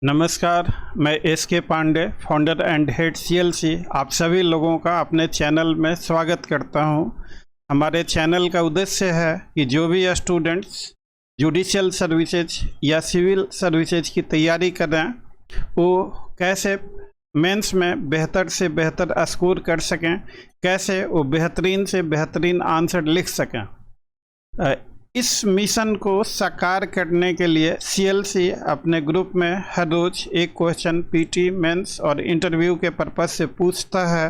नमस्कार, मैं S K Pandey, founder and head CLC, आप सभी लोगों का अपने चैनल में स्वागत करता हूं। हमारे चैनल का उद्देश्य है कि जो भी स्टूडेंट्स जुडिशियल सर्विसेज या सिविल सर्विसेज की तैयारी कर रहे हैं वो कैसे मेंस में बेहतर से बेहतर स्कोर कर सकें, कैसे वो बेहतरीन से बेहतरीन आंसर लिख सकें। इस मिशन को साकार करने के लिए सीएलसी अपने ग्रुप में हर रोज एक क्वेश्चन पीटी, मेंस और इंटरव्यू के पर्पस से पूछता है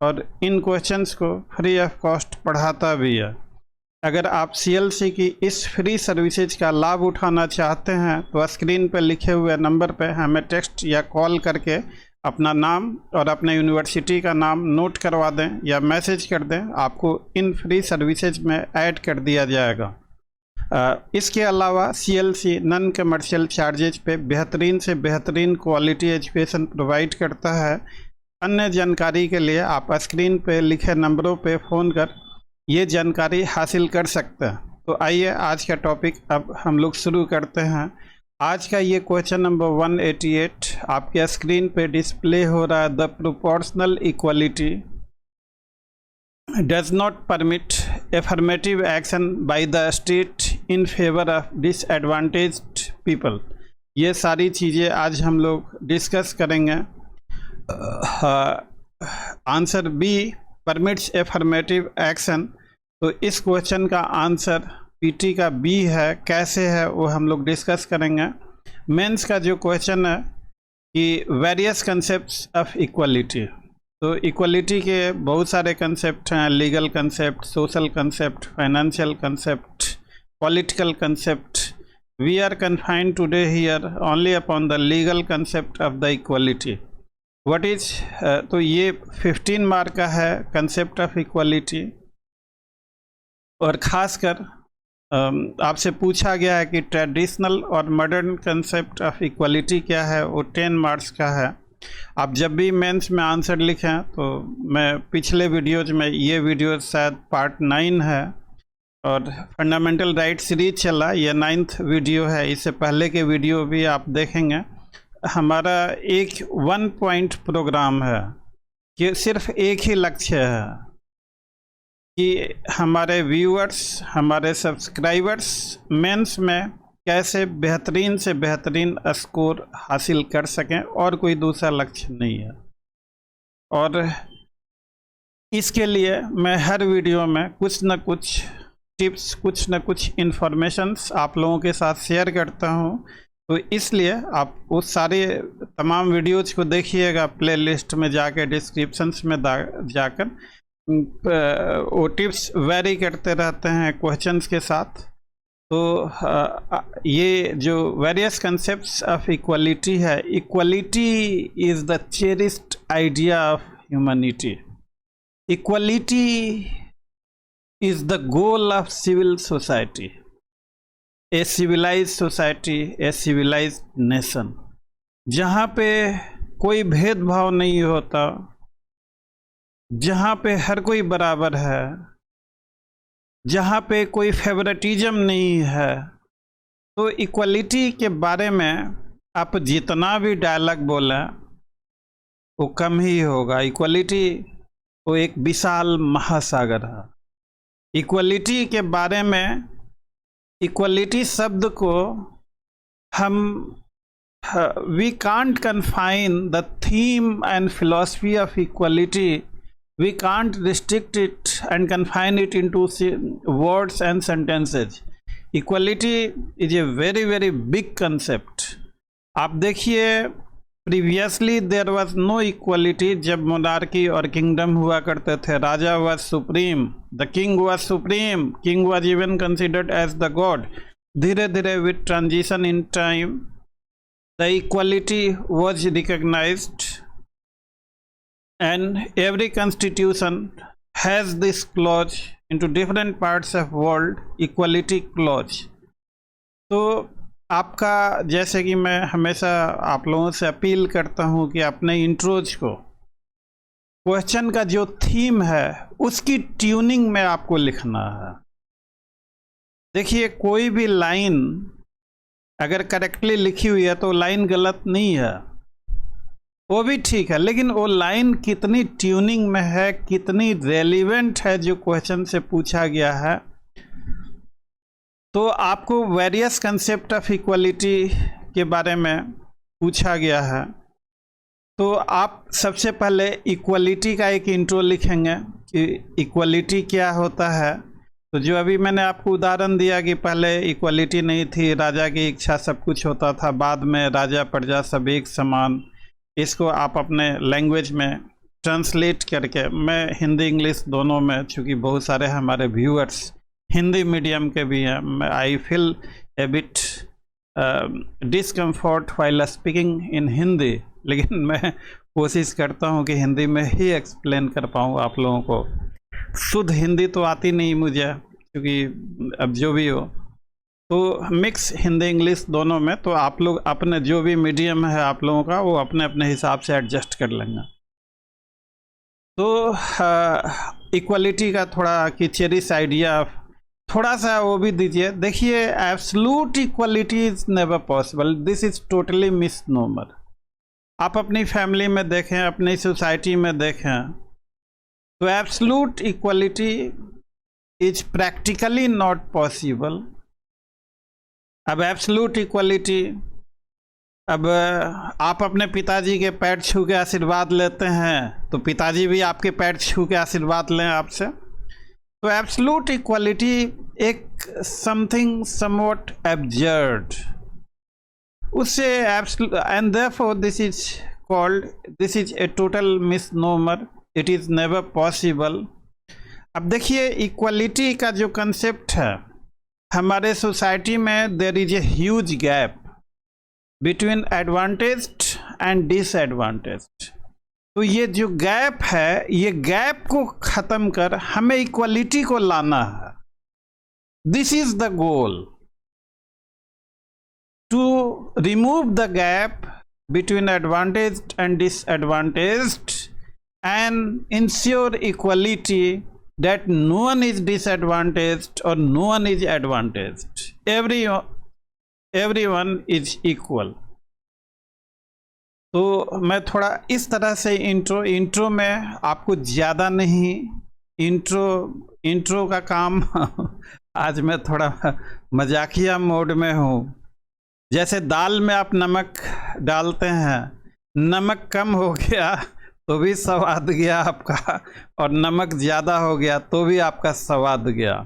और इन क्वेश्चंस को फ्री ऑफ कॉस्ट पढ़ाता भी है। अगर आप सीएलसी की इस फ्री सर्विसेज का लाभ उठाना चाहते हैं तो स्क्रीन पर लिखे हुए नंबर पर हमें टेक्स्ट या कॉल करके अपना नाम और अपने यूनिवर्सिटी का नाम नोट करवा दें या मैसेज कर दें, आपको इन फ्री सर्विसेज में ऐड कर दिया जाएगा। इसके अलावा सीएलसी नॉन कमर्शियल चार्जेज पे बेहतरीन से बेहतरीन क्वालिटी एजुकेशन प्रोवाइड करता है। अन्य जानकारी के लिए आप स्क्रीन पे लिखे नंबरों पे फ़ोन कर ये जानकारी हासिल कर सकते हैं। तो आइए आज का टॉपिक अब हम लोग शुरू करते हैं। आज का ये क्वेश्चन नंबर 188 आपके स्क्रीन पे डिस्प्ले हो रहा है। The proportional equality does not permit affirmative action by the state in favor of disadvantaged people। ये सारी चीज़ें आज हम लोग डिस्कस करेंगे। Answer B permits affirmative action, तो इस क्वेश्चन का आंसर पीटी का बी है। कैसे है वो हम लोग डिस्कस करेंगे। मेंस का जो क्वेश्चन है कि वेरियस कंसेप्ट्स ऑफ इक्वालिटी, तो इक्वलिटी के बहुत सारे कंसेप्ट हैं। Legal concept, social concept, financial concept, political concept. We are confined today here only upon the legal concept of the equality. What is, तो ये 15 मार्क का है कंसेप्ट ऑफ इक्वलिटी। और ख़ासकर आपसे पूछा गया है कि ट्रेडिशनल और मॉडर्न कंसेप्ट ऑफ इक्वलिटी क्या है, वो 10 मार्क्स का है। आप जब भी मेंस में आंसर लिखें तो मैं पिछले वीडियोज में, ये वीडियो शायद पार्ट 9 है और फंडामेंटल राइट सीरीज चला, ये 9th वीडियो है। इससे पहले के वीडियो भी आप देखेंगे। हमारा एक 1 पॉइंट प्रोग्राम है कि सिर्फ एक ही लक्ष्य है कि हमारे व्यूअर्स, हमारे सब्सक्राइबर्स मेंस में कैसे बेहतरीन से बेहतरीन स्कोर हासिल कर सकें, और कोई दूसरा लक्ष्य नहीं है। और इसके लिए मैं हर वीडियो में कुछ न कुछ टिप्स, कुछ न कुछ इन्फॉर्मेशंस आप लोगों के साथ शेयर करता हूं। तो इसलिए आप उस सारे तमाम वीडियोज को देखिएगा प्लेलिस्ट में जाकर, डिस्क्रिप्शंस में जाकर। वो टिप्स वेरी करते रहते हैं क्वेश्चंस के साथ। तो ये जो वेरियस कंसेप्ट्स ऑफ इक्वलिटी है, equality is the cherished idea of humanity. Equality is the goal of civil society, a civilised society, a civilised nation, जहाँ पे कोई भेदभाव नहीं होता, जहाँ पे हर कोई बराबर है, जहाँ पे कोई फेवरेटिज्म नहीं है। तो इक्वलिटी के बारे में आप जितना भी डायलॉग बोलें वो कम ही होगा। इक्वलिटी वो एक विशाल महासागर है। इक्वलिटी के बारे में, इक्वलिटी शब्द को हम we can't confine the theme and philosophy of equality. We can't restrict it and confine it into words and sentences. Equality is a very very big concept. आप देखिए, previously there was no equality। जब monarchy और kingdom हुआ करते थे, राजा was supreme, the king was supreme, king was even considered as the god। धीरे धीरे with transition in time the equality was recognized, and every constitution has this clause into different parts of world, equality clause। तो आपका, जैसे कि मैं हमेशा आप लोगों से अपील करता हूं कि अपने इंट्रोज को, क्वेश्चन का जो थीम है उसकी ट्यूनिंग में आपको लिखना है। देखिए, कोई भी लाइन अगर करेक्टली लिखी हुई है तो लाइन गलत नहीं है, वो भी ठीक है, लेकिन वो लाइन कितनी ट्यूनिंग में है, कितनी रेलिवेंट है जो क्वेश्चन से पूछा गया है। तो आपको वेरियस कंसेप्ट ऑफ इक्वलिटी के बारे में पूछा गया है, तो आप सबसे पहले इक्वलिटी का एक इंट्रो लिखेंगे कि इक्वलिटी क्या होता है। तो जो अभी मैंने आपको उदाहरण दिया कि पहले इक्वलिटी नहीं थी, राजा की इच्छा सब कुछ होता था, बाद में राजा प्रजा सब एक समान, इसको आप अपने लैंग्वेज में ट्रांसलेट करके, मैं हिंदी इंग्लिश दोनों में, चूँकि बहुत सारे हमारे व्यूअर्स हिंदी मीडियम के भी हैं, I feel a bit discomfort while speaking in Hindi, लेकिन मैं कोशिश करता हूँ कि हिंदी में ही एक्सप्लेन कर पाऊँ आप लोगों को। शुद्ध हिंदी तो आती नहीं मुझे, क्योंकि अब जो भी हो, तो मिक्स हिंदी इंग्लिश दोनों में, तो आप लोग अपने जो भी मीडियम है आप लोगों का, वो अपने अपने हिसाब से एडजस्ट कर लेंगे। तो इक्वलिटी का थोड़ा किचेरिस आइडिया थोड़ा सा वो भी दीजिए। देखिए, absolute equality is never possible, this is totally misnomer. आप अपनी फैमिली में देखें, अपनी सोसाइटी में देखें, तो absolute equality is practically not possible. अब एब्सोल्यूट इक्वलिटी, अब आप अपने पिताजी के पैर छू के आशीर्वाद लेते हैं, तो पिताजी भी आपके पैर छू के आशीर्वाद लें आपसे। तो एब्सोल्यूट इक्वलिटी एक समथिंग समवॉट एब्जर्ड, उससे and therefore this is called, this is a total misnomer, it is never possible. अब देखिए, इक्वलिटी का जो कंसेप्ट है हमारे सोसाइटी में, there is a huge gap between advantaged and disadvantaged. तो ये जो गैप है, ये गैप को ख़त्म कर हमें इक्वलिटी को लाना है। This is the goal, to remove the gap between advantaged and disadvantaged and ensure equality, that no one is disadvantaged or no one is advantaged, everyone is equal। तो मैं थोड़ा इस तरह से इंट्रो में आपको ज़्यादा नहीं, इंट्रो का काम आज मैं थोड़ा मजाकिया मोड में हूँ। जैसे दाल में आप नमक डालते हैं, नमक कम हो गया तो भी स्वाद गया आपका, और नमक ज़्यादा हो गया तो भी आपका स्वाद गया।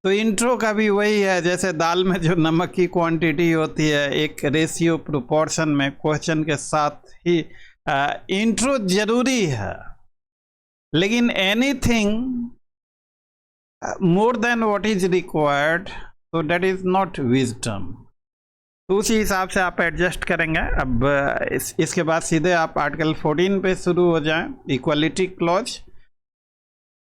तो इंट्रो का भी वही है, जैसे दाल में जो नमक की क्वांटिटी होती है, एक रेशियो प्रोपोर्शन में क्वेश्चन के साथ ही इंट्रो जरूरी है, लेकिन anything more than what is required, तो दैट इज नॉट विजडम। तो उसी हिसाब से आप एडजस्ट करेंगे। अब इसके बाद सीधे आप आर्टिकल 14 पे शुरू हो जाएं, इक्वलिटी क्लॉज,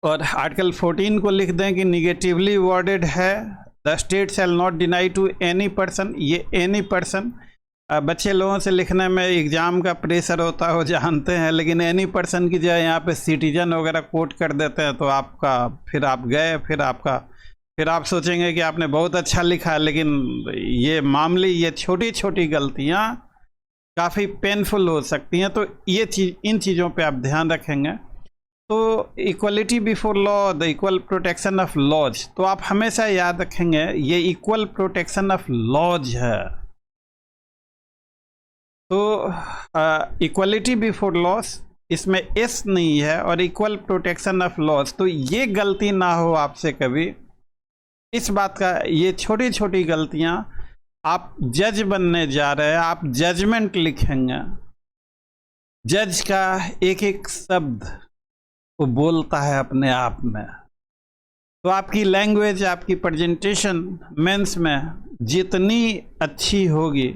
और आर्टिकल 14 को लिख दें कि निगेटिवली वर्डेड है, the state shall not deny to any person. ये एनी पर्सन, बच्चे लोगों से लिखने में एग्ज़ाम का प्रेशर होता है, वो जानते हैं, लेकिन एनी पर्सन की जगह यहाँ पे सिटीजन वगैरह कोट कर देते हैं, तो आपका फिर आप गए, फिर आप सोचेंगे कि आपने बहुत अच्छा लिखा, लेकिन ये मामूली, ये छोटी छोटी गलतियाँ काफ़ी पेनफुल हो सकती हैं। तो ये इन चीज़ों पे आप ध्यान रखेंगे। तो equality before law, the equal protection of laws, तो आप हमेशा याद रखेंगे ये इक्वल प्रोटेक्शन ऑफ लॉज है। तो इक्वलिटी बिफोर लॉज, इसमें एस नहीं है, और इक्वल प्रोटेक्शन ऑफ लॉज, तो ये गलती ना हो आपसे कभी, इस बात का, ये छोटी छोटी गलतियां, आप जज बनने जा रहे हैं, आप जजमेंट लिखेंगे, जज का एक एक शब्द वो बोलता है अपने आप में। तो आपकी लैंग्वेज, आपकी प्रेजेंटेशन मेंस में जितनी अच्छी होगी,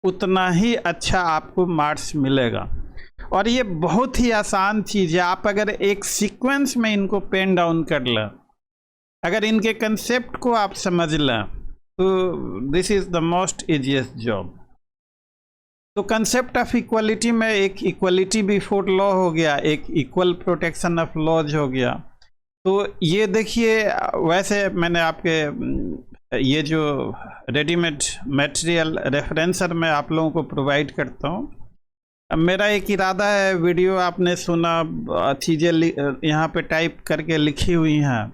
उतना ही अच्छा आपको मार्क्स मिलेगा। और ये बहुत ही आसान चीज़ है, आप अगर एक सीक्वेंस में इनको पेन डाउन कर लें, अगर इनके कंसेप्ट को आप समझ लें, तो this is the most easiest job. तो कंसेप्ट ऑफ इक्वलिटी में एक इक्वलिटी बिफोर लॉ हो गया, एक इक्वल प्रोटेक्शन ऑफ लॉज हो गया। तो ये देखिए, वैसे मैंने आपके ये जो रेडीमेड मटेरियल रेफरेंसर मैं आप लोगों को प्रोवाइड करता हूँ। मेरा एक इरादा है, वीडियो आपने सुना, चीज़ें यहाँ पे टाइप करके लिखी हुई हैं,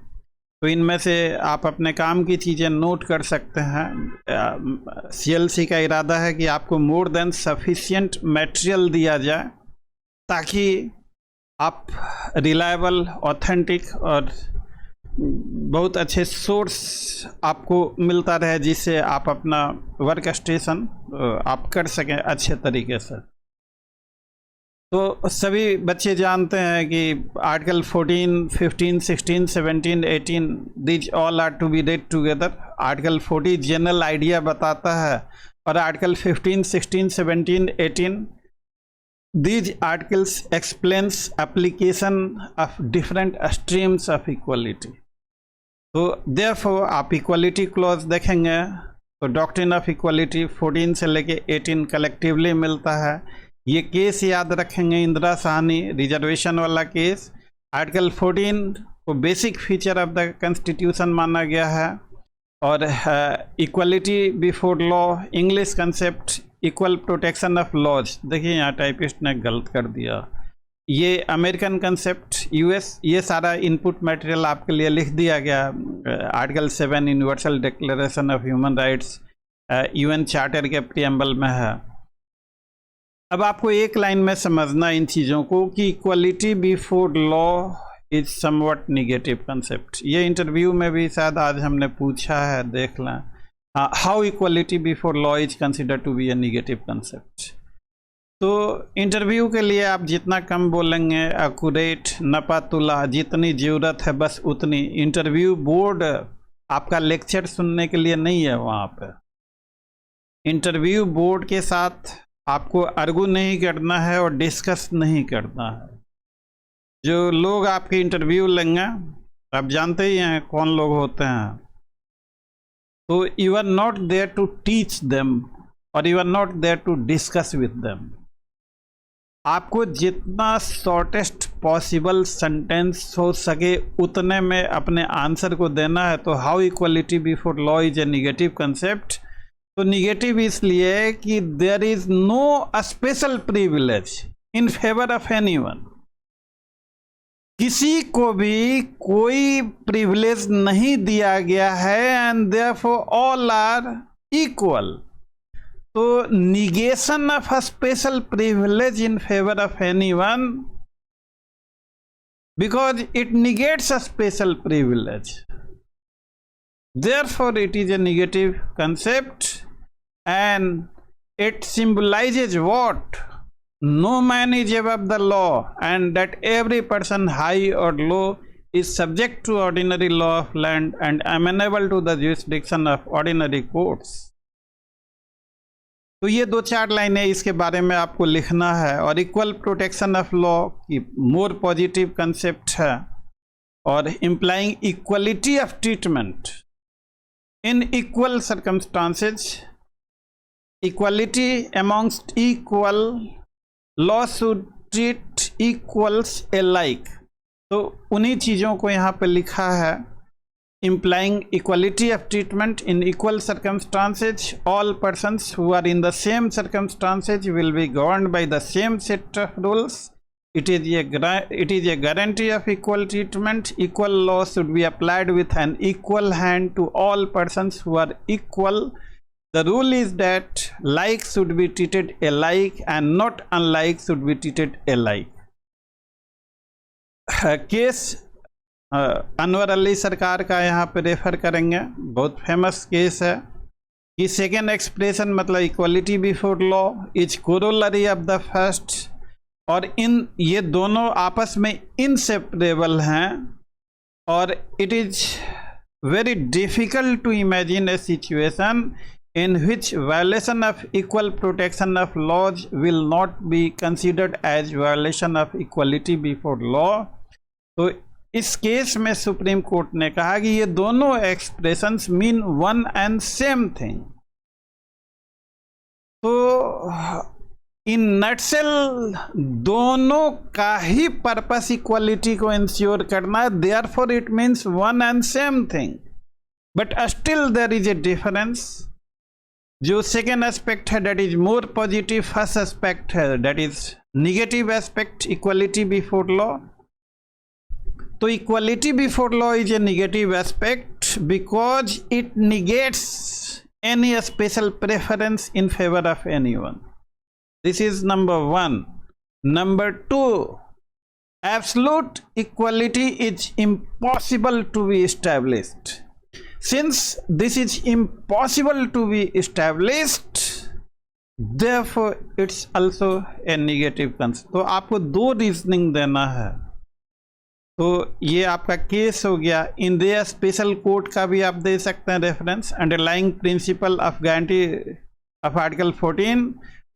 तो इनमें से आप अपने काम की चीज़ें नोट कर सकते हैं। सीएलसी का इरादा है कि आपको मोर देन सफिशिएंट मटेरियल दिया जाए ताकि आप रिलायबल, ऑथेंटिक और बहुत अच्छे सोर्स आपको मिलता रहे, जिससे आप अपना वर्क स्टेशन आप कर सकें अच्छे तरीके से। तो सभी बच्चे जानते हैं कि article 14, 15, 16, 17, 18 these all are to be read together. Article 40 general idea बताता है और article 15, 16, 17, 18 these articles explains application of different streams of equality। तो therefore आप इक्वालिटी क्लॉज देखेंगे तो डॉक्ट्रिन ऑफ इक्वालिटी 14 से लेके 18 कलेक्टिवली मिलता है। ये केस याद रखेंगे, इंदिरा साहनी रिजर्वेशन वाला केस। आर्टिकल 14 को basic feature of the constitution माना गया है और equality before law, English concept equal protection of laws. देखिए यहाँ टाइपिस्ट ने गलत कर दिया, ये अमेरिकन कंसेप्ट यूएस। ये सारा इनपुट मटेरियल आपके लिए लिख दिया गया। Article 7 universal declaration of human rights UN charter के प्रीएम्बल में है। अब आपको एक लाइन में समझना इन चीज़ों को कि equality before law is somewhat negative concept. ये इंटरव्यू में भी शायद आज हमने पूछा है, देख लें। How equality before law is consider to be a negative concept. तो इंटरव्यू के लिए आप जितना कम बोलेंगे, एक्यूरेट, नपातुला, जितनी ज़रूरत है बस उतनी। इंटरव्यू बोर्ड आपका लेक्चर सुनने के लिए नहीं है। वहाँ पे इंटरव्यू बोर्ड के साथ आपको आर्गू नहीं करना है और डिस्कस नहीं करना है। जो लोग आपके इंटरव्यू लेंगे आप जानते ही हैं कौन लोग होते हैं। तो you are not there to teach them और you are not there to discuss with them. आपको जितना शॉर्टेस्ट पॉसिबल सेंटेंस हो सके उतने में अपने आंसर को देना है। तो how equality before law is a negative concept. तो निगेटिव इसलिए कि there is no special privilege in favour of anyone. किसी को भी कोई प्रिविलेज नहीं दिया गया है and therefore all are equal. तो negation of a special privilege in favor of anyone because it negates a special privilege. Therefore, it is a negative concept and it symbolizes what? No man is above the law and that every person high or low is subject to ordinary law of land and amenable to the jurisdiction of ordinary courts. तो ये 2-4 लाइनें इसके बारे में आपको लिखना है। और इक्वल प्रोटेक्शन ऑफ लॉ की मोर पॉजिटिव कंसेप्ट है और implying equality of treatment in equal circumstances, equality amongst equal, law should treat equals alike. तो उन्हीं चीज़ों को यहाँ पे लिखा है। implying equality of treatment in equal circumstances, all persons who are in the same circumstances will be governed by the same set of rules. It is a guarantee of equal treatment. Equal law should be applied with an equal hand to all persons who are equal. The rule is that like should be treated alike and not unlike should be treated alike. Case Anwar Ali सरकार का यहाँ पे refer करेंगे, बहुत famous case है कि second expression मतलब equality before law is corollary of the first. और इन ये दोनों आपस में इनसेपरेबल हैं और it is very difficult to imagine a situation in which violation of equal protection of laws will not be considered as violation of equality before law. तो इस केस में सुप्रीम कोर्ट ने कहा कि ये दोनों expressions mean one and same thing. तो in nutshell दोनों का ही पर्पस इक्वलिटी को इंश्योर करना है, therefore it means one and same thing. But still there is a difference. जो सेकेंड एस्पेक्ट है that is more positive, first aspect है that is negative aspect, equality before law. तो equality before law is a negative aspect because it negates any special preference in favor of anyone. This is number one. Number two, absolute equality is impossible to be established. Since this is impossible to be established, therefore it's also a negative concept. तो आपको दो reasoning देना है। तो ये आपका case हो गया। इन द स्पेशल कोर्ट का भी आप दे सकते हैं reference. Underlying principle of guarantee of article 14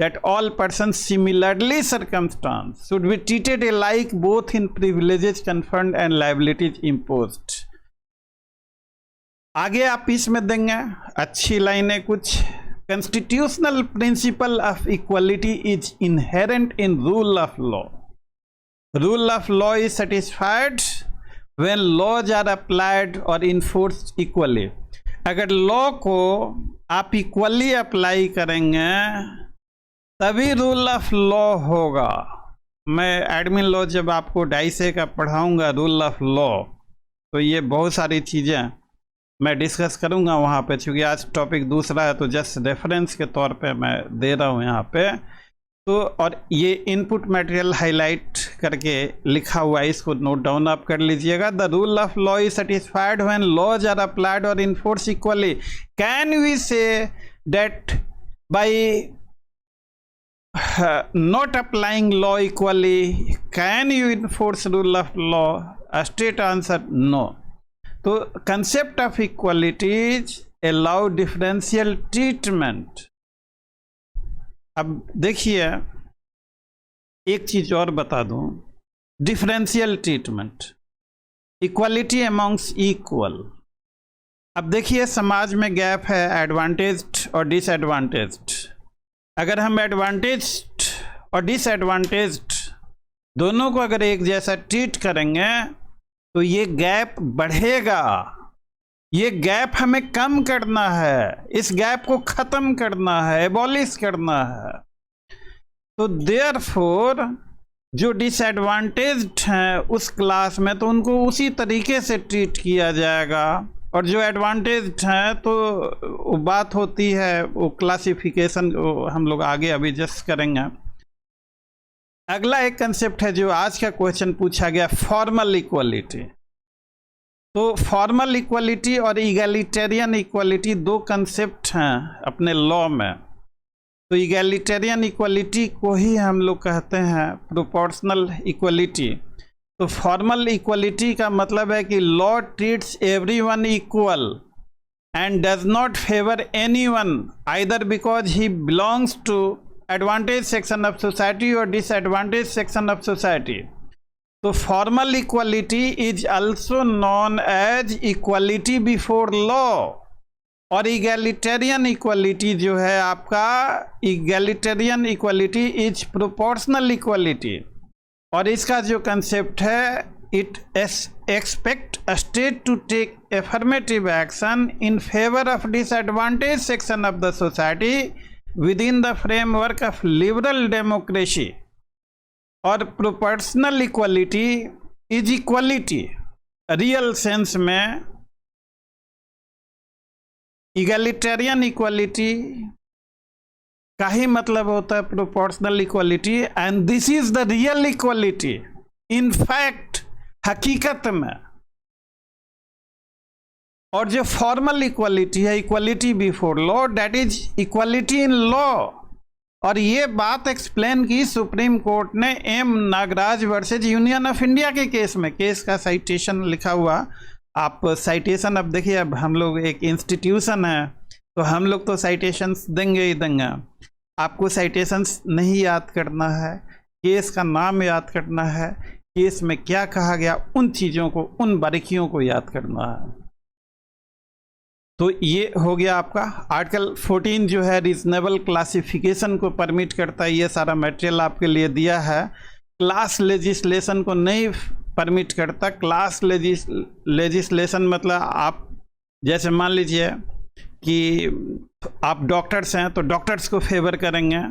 that all person similarly circumstance should be treated alike both in privileges conferred and liabilities imposed. आगे आप इसमें देंगे अच्छी लाइनें कुछ। Constitutional principle of equality is inherent in rule of law. Rule of law is satisfied when laws are applied or enforced equally. अगर law को आप इक्वली अप्लाई करेंगे तभी रूल ऑफ लॉ होगा। मैं एडमिन लॉ जब आपको 2.5 का पढ़ाऊंगा रूल ऑफ लॉ, तो ये बहुत सारी चीज़ें मैं डिस्कस करूंगा वहाँ पे। चूँकि आज टॉपिक दूसरा है तो जस्ट रेफरेंस के तौर पे मैं दे रहा हूँ यहाँ पे। तो और ये इनपुट मटेरियल हाईलाइट करके लिखा हुआ है, इसको नोट डाउन आप कर लीजिएगा। The rule of law is satisfied when laws are applied और enforce equally. Can we say that by not applying law equally can you enforce rule of law? Straight answer no. तो concept of equalities allow differential treatment. अब देखिए एक चीज और बता दूं, differential treatment, equality amongst equal. अब देखिए समाज में गैप है एडवांटेज्ड और डिसएडवांटेज्ड। अगर हम एडवांटेज्ड और डिसएडवांटेज्ड दोनों को अगर एक जैसा ट्रीट करेंगे तो ये गैप बढ़ेगा। ये गैप हमें कम करना है, इस गैप को खत्म करना है, एबॉलिश करना है। तो देयरफॉर जो डिसएडवांटेज्ड हैं उस क्लास में तो उनको उसी तरीके से ट्रीट किया जाएगा, और जो एडवांटेज्ड हैं तो वो बात होती है वो क्लासिफिकेशन हम लोग आगे अभी जस्ट करेंगे। अगला एक कंसेप्ट है जो आज का क्वेश्चन पूछा गया, फॉर्मल इक्वलिटी। तो फॉर्मल इक्वलिटी और इगैलिटेरियन इक्वलिटी दो कंसेप्ट हैं अपने लॉ में। तो इगैलिटेरियन इक्वलिटी को ही हम लोग कहते हैं प्रोपोर्शनल इक्वलिटी। तो फॉर्मल इक्वलिटी का मतलब है कि law treats everyone equal and does not favour anyone either because he belongs to advantage section of society और डिसएडवांटेज सेक्शन ऑफ सोसाइटी। तो formal equality is also known as equality before law. और egalitarian equality जो है आपका, egalitarian equality is proportional equality. और इसका जो concept है, it expect state to take affirmative action in favour of disadvantage section of the society within the framework of liberal democracy. और proportional equality is equality real sense में। Egalitarian equality का ही मतलब होता है proportional equality, and this is the real equality in fact, हकीकत में। और जो फॉर्मल इक्वलिटी है, equality before law, that is equality in law. और ये बात एक्सप्लेन की सुप्रीम कोर्ट ने M Nagraj versus union of India के केस में। केस का साइटेशन लिखा हुआ, आप साइटेशन अब देखिए, अब हम लोग एक इंस्टीट्यूशन है तो हम लोग तो साइटेशंस देंगे ही देंगे। आपको साइटेशंस नहीं याद करना है, केस का नाम याद करना है, केस में क्या कहा गया, उन चीज़ों को, उन बारीकियों को याद करना है। तो ये हो गया आपका आर्टिकल 14 जो है रीजनेबल क्लासिफिकेशन को परमिट करता है। ये सारा मटेरियल आपके लिए दिया है। क्लास लेजिस्लेशन को नहीं परमिट करता। क्लास लेजिस्लेशन मतलब आप जैसे मान लीजिए कि आप डॉक्टर्स हैं तो डॉक्टर्स को फेवर करेंगे,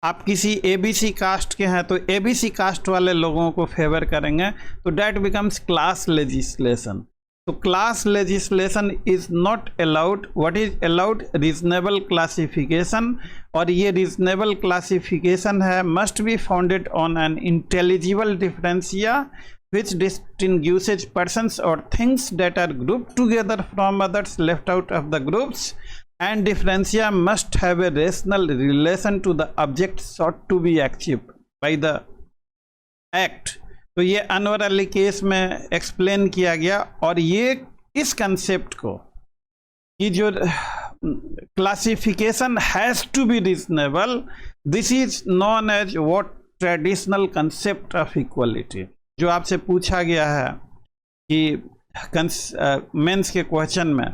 आप किसी एबीसी कास्ट के हैं तो एबीसी कास्ट वाले लोगों को फेवर करेंगे, तो डैट बिकम्स क्लास लेजिस्लेशन। तो class legislation is not allowed. What is allowed? Reasonable classification, और ये रीजनेबल क्लासिफिकेशन है must be founded on an intelligible differentia which distinguishes persons or things that are grouped together from others left out of the groups, and differentia must have a rational relation to the object sought to be achieved by the act। तो ये Anwar Ali case में explain किया गया, और ये इस concept को कि जो classification has to be reasonable, this is known as what traditional concept of equality. जो आपसे पूछा गया है कि मेंस के क्वेश्चन में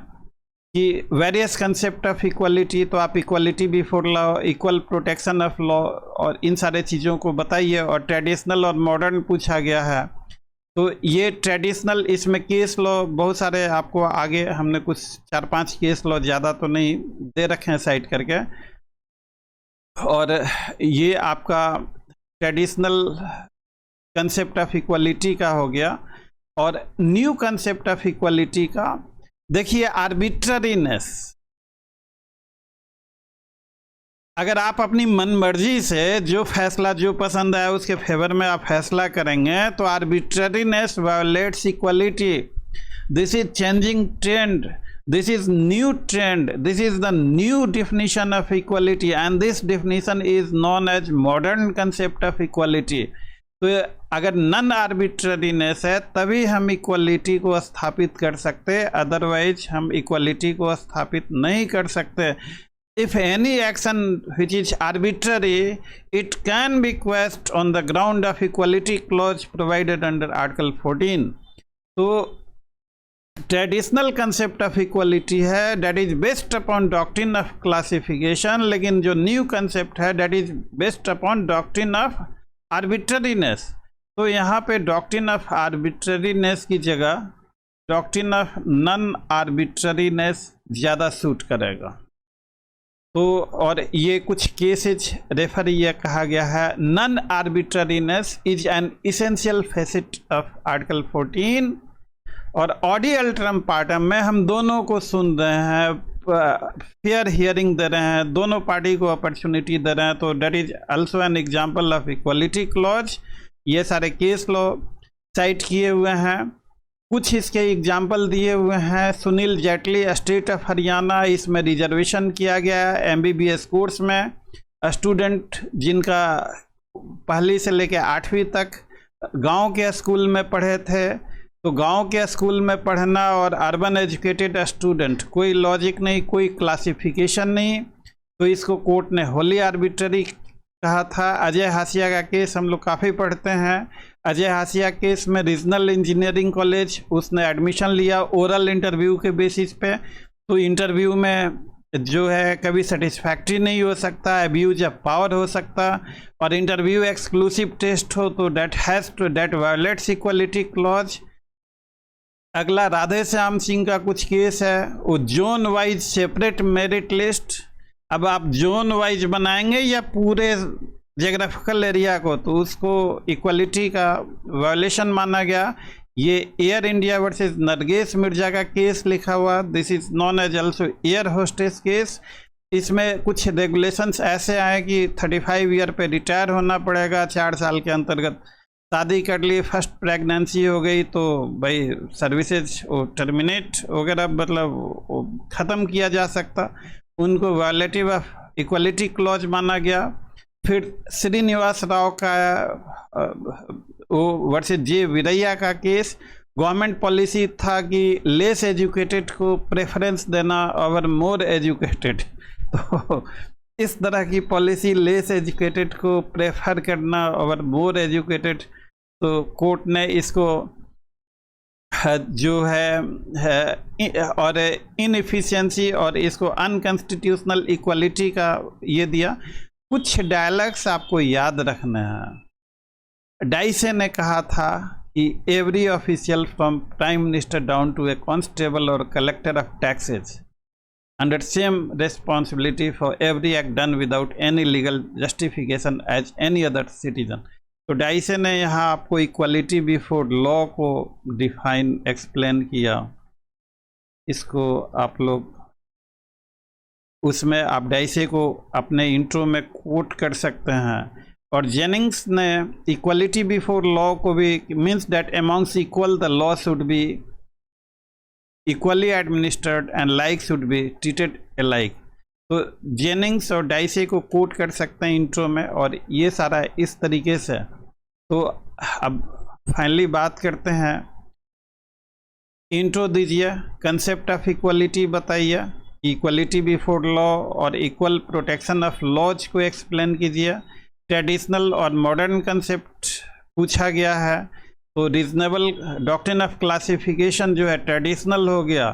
कि वेरियस कंसेप्ट ऑफ इक्वलिटी, तो आप equality before law, equal protection of law और इन सारे चीज़ों को बताइए। और ट्रेडिशनल और मॉडर्न पूछा गया है, तो ये ट्रेडिशनल, इसमें केस लॉ बहुत सारे आपको आगे हमने कुछ 4-5 केस लॉ, ज़्यादा तो नहीं दे रखे हैं साइड करके, और ये आपका ट्रेडिशनल कंसेप्ट ऑफ इक्वलिटी का हो गया। और न्यू कंसेप्ट ऑफ इक्वलिटी का देखिए आर्बिट्ररीनेस। अगर आप अपनी मनमर्जी से जो फैसला जो पसंद आए उसके फेवर में आप फैसला करेंगे, तो arbitrariness violates equality. This is changing trend, this is new trend, this is the new definition of equality, and this definition is known as modern concept of equality. तो अगर नन आर्बिट्ररीनेस है तभी हम इक्वलिटी को स्थापित कर सकते, अदरवाइज हम इक्वलिटी को स्थापित नहीं कर सकते। If any action which is arbitrary, it can be questioned on the ground of equality clause provided under article 14। तो ट्रेडिशनल कंसेप्ट ऑफ इक्वलिटी है that is based upon doctrine of classification, लेकिन जो new concept है that is based upon doctrine of arbitrariness. तो यहाँ पे doctrine of आर्बिट्ररीनेस की जगह डॉक्ट्रिन ऑफ नन आर्बिट्ररीनेस ज़्यादा सूट करेगा। तो और ये कुछ केसेज रेफर ये कहा गया है, non arbitrariness is an essential facet of article 14। और ऑडी अल्ट्रम पार्टम में हम दोनों को सुन रहे हैं, फेयर हियरिंग दे रहे हैं, दोनों पार्टी को अपॉर्चुनिटी दे रहे हैं, तो that is also an example of equality clause. ये सारे केस लॉ साइट किए हुए हैं, कुछ इसके एग्जांपल दिए हुए हैं। सुनील जेटली स्टेट ऑफ हरियाणा, इसमें रिजर्वेशन किया गया है MBBS कोर्स में। स्टूडेंट जिनका पहली से लेकर 8वीं तक गांव के स्कूल में पढ़े थे, तो गांव के स्कूल में पढ़ना और अर्बन एजुकेटेड स्टूडेंट, कोई लॉजिक नहीं, कोई क्लासिफिकेशन नहीं, तो इसको कोर्ट ने होली आर्बिट्ररी कहा था। अजय हासिया का केस हम लोग काफ़ी पढ़ते हैं। अजय हासिया केस में रीजनल इंजीनियरिंग कॉलेज, उसने एडमिशन लिया ओरल इंटरव्यू के बेसिस पे, तो इंटरव्यू में जो है कभी सेटिस्फैक्ट्री नहीं हो सकता, अब्यूज ऑफ पावर हो सकता, और इंटरव्यू एक्सक्लूसिव टेस्ट हो तो डेट वायोलेट्स इक्वलिटी क्लॉज। अगला राधे श्याम सिंह का कुछ केस है, वो zone wise separate merit list. अब आप जोन वाइज बनाएंगे या पूरे जोग्राफिकल एरिया को, तो उसको इक्वलिटी का वायोलेशन माना गया। ये air India versus Nergesh Meerza का केस लिखा हुआ, this is known as also air hostess case. इसमें कुछ रेगुलेशंस ऐसे आए कि 35 ईयर पे रिटायर होना पड़ेगा, 4 साल के अंतर्गत शादी कर ली, फर्स्ट प्रेगनेंसी हो गई तो भाई सर्विसेज वो टर्मिनेट वगैरह, मतलब ख़त्म किया जा सकता, उनको वायलेटिव ऑफ इक्वलिटी क्लॉज माना गया। फिर श्रीनिवास राव का वो वर्सेस जे वीरैया का केस, गवर्नमेंट पॉलिसी था कि लेस एजुकेटेड को प्रेफरेंस देना ओवर मोर एजुकेटेड, तो इस तरह की पॉलिसी लेस एजुकेटेड को प्रेफर करना ओवर मोर एजुकेटेड, तो कोर्ट ने इसको जो है और इनएफिशिएंसी और इसको अनकॉन्स्टिट्यूशनल इक्वलिटी का ये दिया। कुछ डायलॉग्स आपको याद रखना है। डाइसे ने कहा था कि every official from prime minister down to a constable or collector of taxes under same responsibility for every act done without any legal justification as any other citizen। तो डाइसे ने यहाँ आपको इक्वलिटी बिफोर लॉ को define explain किया। इसको आप लोग उसमें आप डाइसे को अपने इंट्रो में कोट कर सकते हैं। और जेनिंग्स ने इक्वलिटी बिफोर लॉ को भी means that amongst equal the law should be equally administered and like should be treated alike. तो जेनिंग्स और डाइसे को कोट कर सकते हैं इंट्रो में, और ये सारा इस तरीके से। तो अब फाइनली बात करते हैं, इंट्रो दीजिए, कंसेप्ट ऑफ इक्वलिटी बताइए, इक्वलिटी बिफोर लॉ और इक्वल प्रोटेक्शन ऑफ लॉज को एक्सप्लेन कीजिए। ट्रेडिशनल और मॉडर्न कंसेप्ट पूछा गया है, तो रीजनेबल डॉक्ट्रिन ऑफ क्लासिफिकेशन जो है ट्रेडिशनल हो गया,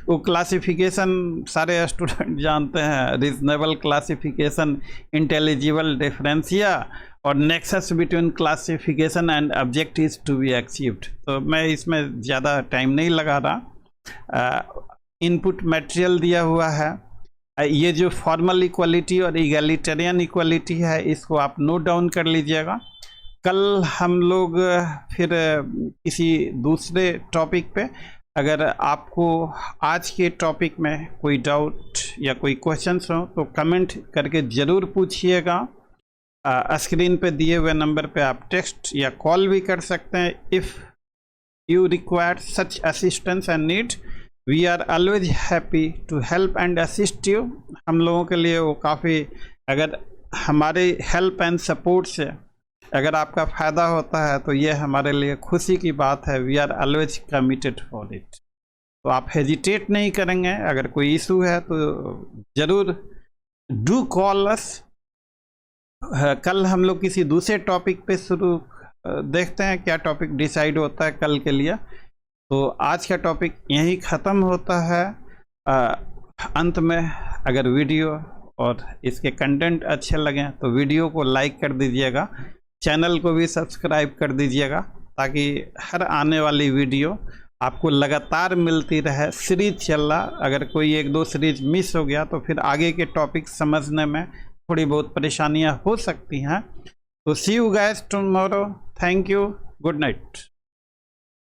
वो क्लासिफिकेशन सारे स्टूडेंट जानते हैं, रीजनेबल क्लासिफिकेशन, इंटेलिजिबल डिफरेंशिया और nexus between classification and objectives to be achieved. तो मैं इसमें ज़्यादा टाइम नहीं लगा रहा। इनपुट मटेरियल दिया हुआ है, ये जो फॉर्मल इक्वलिटी और इगैलिटेरियन इक्वलिटी है इसको आप नोट डाउन कर लीजिएगा। कल हम लोग फिर किसी दूसरे टॉपिक पे, अगर आपको आज के टॉपिक में कोई डाउट या कोई क्वेश्चंस हो तो कमेंट करके ज़रूर पूछिएगा। स्क्रीन पे दिए हुए नंबर पे आप टेक्स्ट या कॉल भी कर सकते हैं। If you require such assistance and need, we are always happy to help and assist you. हम लोगों के लिए वो काफ़ी, अगर हमारे हेल्प एंड सपोर्ट से अगर आपका फ़ायदा होता है तो ये हमारे लिए खुशी की बात है। We are always committed for it. तो आप हेजिटेट नहीं करेंगे, अगर कोई इशू है तो ज़रूर डू कॉल अस। कल हम लोग किसी दूसरे टॉपिक पे शुरू देखते हैं क्या टॉपिक डिसाइड होता है कल के लिए। तो आज का टॉपिक यहीं ख़त्म होता है। अंत में अगर वीडियो और इसके कंटेंट अच्छे लगें तो वीडियो को लाइक कर दीजिएगा, चैनल को भी सब्सक्राइब कर दीजिएगा, ताकि हर आने वाली वीडियो आपको लगातार मिलती रहे। सीरीज चल रहा, अगर कोई एक दो सीरीज मिस हो गया तो फिर आगे के टॉपिक समझने में थोड़ी बहुत परेशानियां हो सकती हैं। तो see you guys tomorrow, thank you, good night.